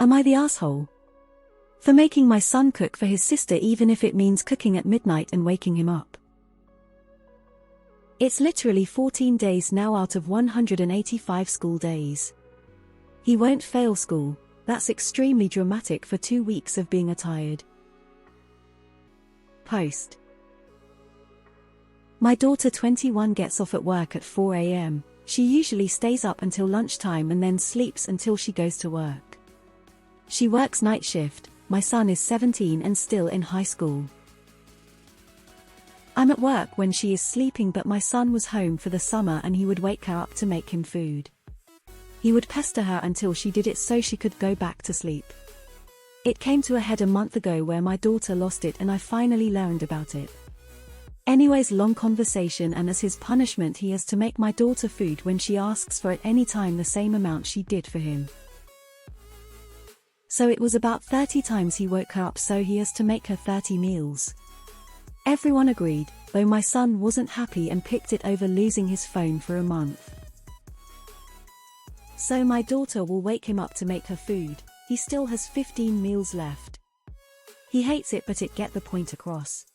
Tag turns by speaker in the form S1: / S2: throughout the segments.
S1: Am I the asshole? For making my son cook for his sister even if it means cooking at midnight and waking him up. It's literally 14 days now out of 185 school days. He won't fail school. That's extremely dramatic for 2 weeks of being tired. Post. My daughter 21 gets off at work at 4 a.m. She usually stays up until lunchtime and then sleeps until she goes to work. She works night shift. My son is 17 and still in high school. I'm at work when she is sleeping, but my son was home for the summer and he would wake her up to make him food. He would pester her until she did it so she could go back to sleep. It came to a head a month ago where my daughter lost it and I finally learned about it. Anyways, long conversation, and as his punishment he has to make my daughter food when she asks for it, any time the same amount she did for him. So it was about 30 times he woke her up, so he has to make her 30 meals. Everyone agreed, though my son wasn't happy and picked it over losing his phone for a month. So my daughter will wake him up to make her food. He still has 15 meals left. He hates it, but it get the point across.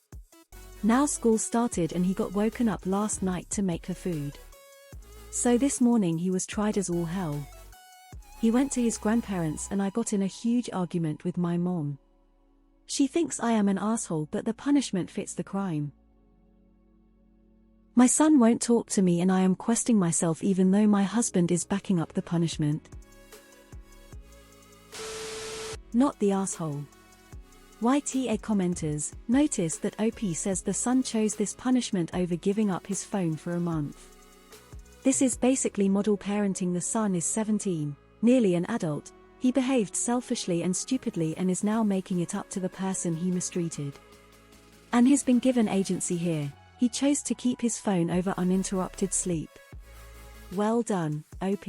S1: Now school started and he got woken up last night to make her food. So this morning he was tried as all hell. He went to his grandparents and I got in a huge argument with my mom. She thinks I am an asshole, but the punishment fits the crime. My son won't talk to me and I am questioning myself even though my husband is backing up the punishment. Not the asshole. YTA commenters, notice that OP says the son chose this punishment over giving up his phone for a month. This is basically model parenting. The son is 17, nearly an adult. He behaved selfishly and stupidly and is now making it up to the person he mistreated. And he's been given agency here. He chose to keep his phone over uninterrupted sleep. Well done, OP.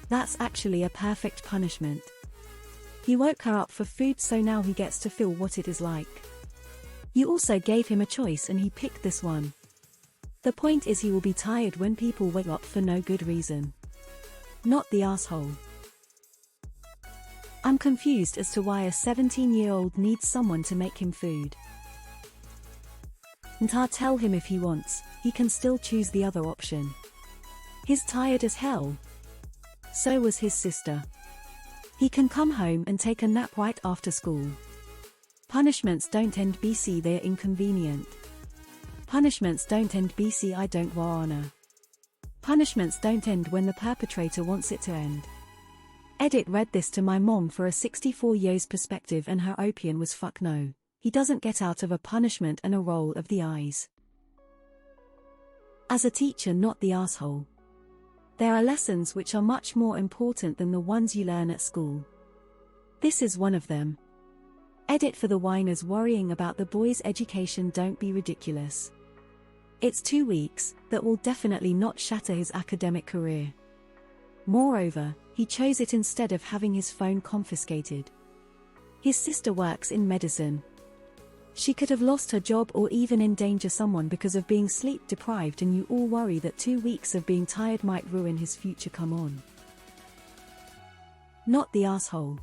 S1: That's actually a perfect punishment. He woke her up for food, so now he gets to feel what it is like. You also gave him a choice and he picked this one. The point is he will be tired when people wake up for no good reason. Not the asshole. I'm confused as to why a 17-year-old needs someone to make him food. Tell him if he wants, he can still choose the other option. He's tired as hell. So was his sister. He can come home and take a nap right after school. Punishments don't end BC, they're inconvenient. Punishments don't end BC, I don't wanna. Punishments don't end when the perpetrator wants it to end. Edit read this to my mom for a 64 years perspective and her opinion was fuck no. He doesn't get out of a punishment and a roll of the eyes. As a teacher, not the asshole. There are lessons which are much more important than the ones you learn at school. This is one of them. Edit for the whiners worrying about the boy's education, don't be ridiculous. It's 2 weeks, that will definitely not shatter his academic career. Moreover, he chose it instead of having his phone confiscated. His sister works in medicine. She could have lost her job or even endanger someone because of being sleep deprived, and you all worry that 2 weeks of being tired might ruin his future. Come on. Not the asshole.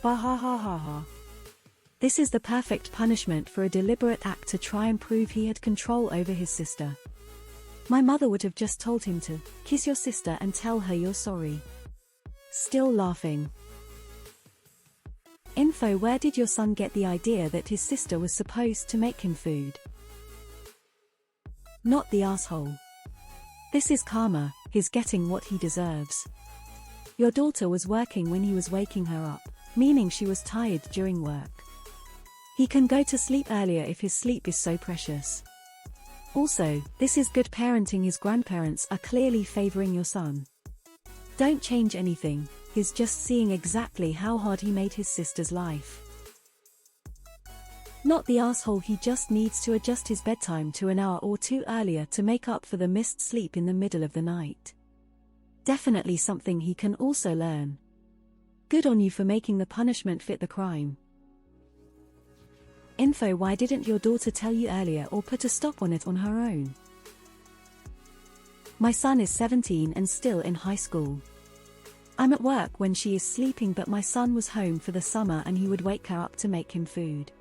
S1: Bah ha ha ha ha. This is the perfect punishment for a deliberate act to try and prove he had control over his sister. My mother would have just told him to kiss your sister and tell her you're sorry. Still laughing. Info: where did your son get the idea that his sister was supposed to make him food? Not the asshole. This is karma, he's getting what he deserves. Your daughter was working when he was waking her up, meaning she was tired during work. He can go to sleep earlier if his sleep is so precious. Also, this is good parenting. His grandparents are clearly favoring your son. Don't change anything. He's just seeing exactly how hard he made his sister's life. Not the asshole. He just needs to adjust his bedtime to an hour or two earlier to make up for the missed sleep in the middle of the night. Definitely something he can also learn. Good on you for making the punishment fit the crime. Info: why didn't your daughter tell you earlier or put a stop on it on her own? My son is 17 and still in high school. I'm at work when she is sleeping, but my son was home for the summer and he would wake her up to make him food.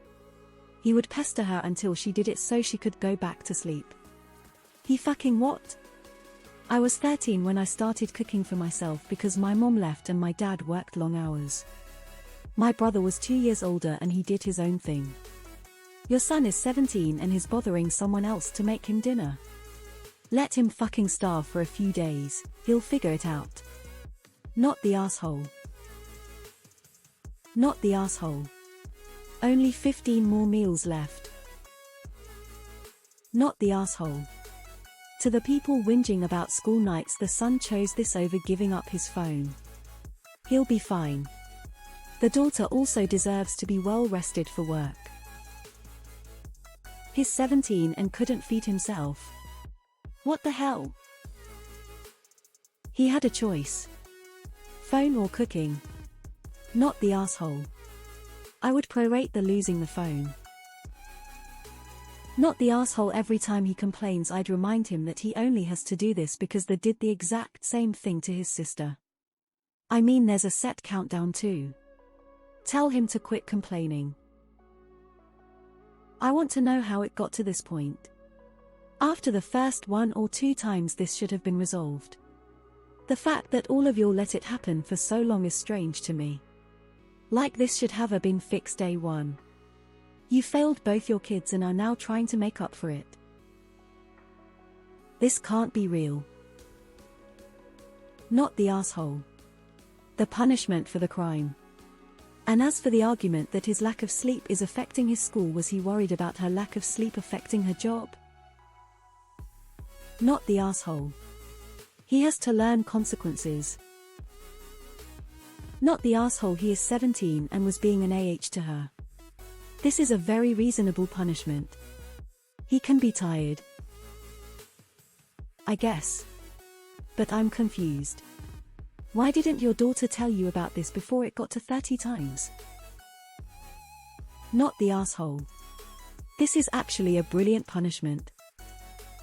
S1: He would pester her until she did it so she could go back to sleep. He fucking what? I was 13 when I started cooking for myself because my mom left and my dad worked long hours. My brother was 2 years older and he did his own thing. Your son is 17 and is bothering someone else to make him dinner. Let him fucking starve for a few days, he'll figure it out. Not the asshole. Not the asshole. Only 15 more meals left. Not the asshole. To the people whinging about school nights, the son chose this over giving up his phone. He'll be fine. The daughter also deserves to be well rested for work. He's 17 and couldn't feed himself. What the hell? He had a choice. Phone or cooking. Not the asshole. I would prorate the losing the phone. Not the asshole. Every time he complains, I'd remind him that he only has to do this because they did the exact same thing to his sister. I mean, there's a set countdown too. Tell him to quit complaining. I want to know how it got to this point. After the first 1 or 2 times, this should have been resolved. The fact that all of you let it happen for so long is strange to me. Like this should have been fixed day one. You failed both your kids and are now trying to make up for it. This can't be real. Not the asshole. The punishment for the crime. And as for the argument that his lack of sleep is affecting his school, was he worried about her lack of sleep affecting her job? Not the asshole. He has to learn consequences. Not the asshole. He is 17 and was being an AH to her. This is a very reasonable punishment. He can be tired, I guess. But I'm confused. Why didn't your daughter tell you about this before it got to 30 times? Not the asshole. This is actually a brilliant punishment.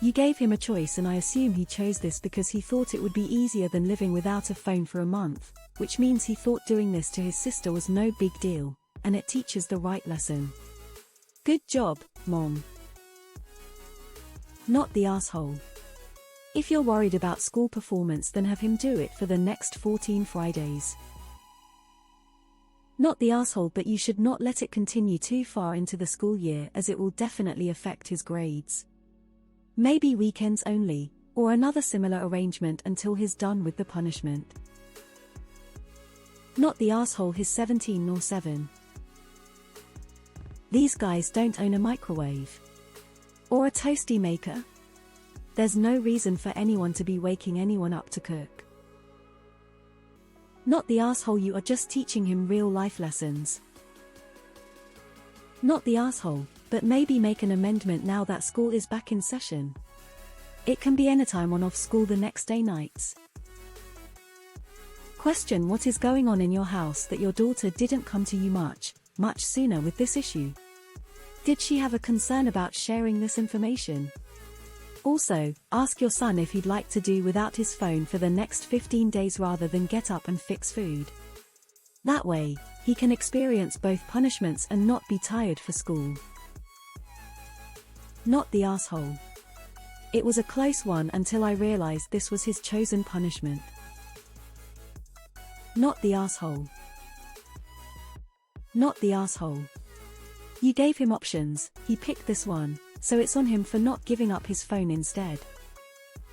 S1: You gave him a choice and I assume he chose this because he thought it would be easier than living without a phone for a month, which means he thought doing this to his sister was no big deal, and it teaches the right lesson. Good job, Mom. Not the asshole. If you're worried about school performance, then have him do it for the next 14 Fridays. Not the asshole, but you should not let it continue too far into the school year, as it will definitely affect his grades. Maybe weekends only, or another similar arrangement until he's done with the punishment. Not the asshole. He's 17 nor 7. These guys don't own a microwave. Or a toasty maker. There's no reason for anyone to be waking anyone up to cook. Not the asshole. You are just teaching him real life lessons. Not the asshole, but maybe make an amendment now that school is back in session. It can be anytime on off school the next day nights. Question: what is going on in your house that your daughter didn't come to you much sooner with this issue? Did she have a concern about sharing this information? Also, ask your son if he'd like to do without his phone for the next 15 days rather than get up and fix food. That way, he can experience both punishments and not be tired for school. Not the asshole. It was a close one until I realized this was his chosen punishment. Not the asshole. Not the asshole. You gave him options, he picked this one, so it's on him for not giving up his phone instead.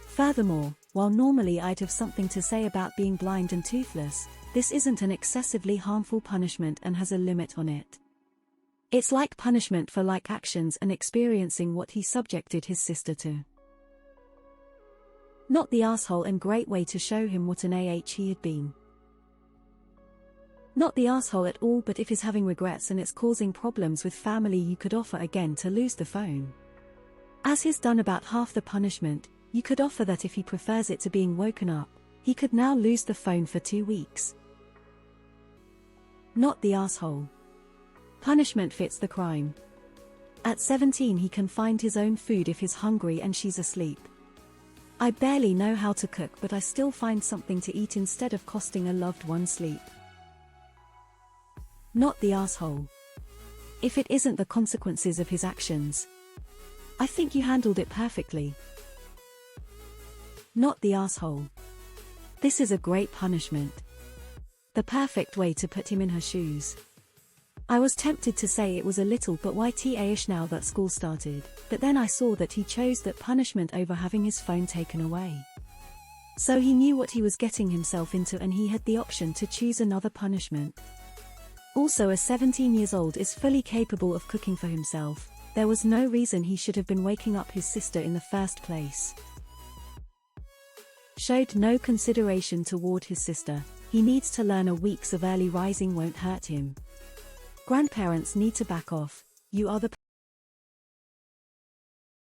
S1: Furthermore, while normally I'd have something to say about being blind and toothless, this isn't an excessively harmful punishment and has a limit on it. It's like punishment for like actions and experiencing what he subjected his sister to. Not the asshole, and great way to show him what an AH he had been. Not the asshole at all, but if he's having regrets and it's causing problems with family, you could offer again to lose the phone. As he's done about half the punishment, you could offer that if he prefers it to being woken up, he could now lose the phone for 2 weeks. Not the asshole. Punishment fits the crime. At 17 he can find his own food if he's hungry and she's asleep. I barely know how to cook, but I still find something to eat instead of costing a loved one sleep. Not the asshole. If it isn't the consequences of his actions. I think you handled it perfectly. Not the asshole. This is a great punishment. The perfect way to put him in her shoes. I was tempted to say it was a little but YTA-ish now that school started, but then I saw that he chose that punishment over having his phone taken away. So he knew what he was getting himself into and he had the option to choose another punishment. Also, a 17 years old is fully capable of cooking for himself. There was no reason he should have been waking up his sister in the first place. Showed no consideration toward his sister. He needs to learn a weeks of early rising won't hurt him. Grandparents need to back off. You are the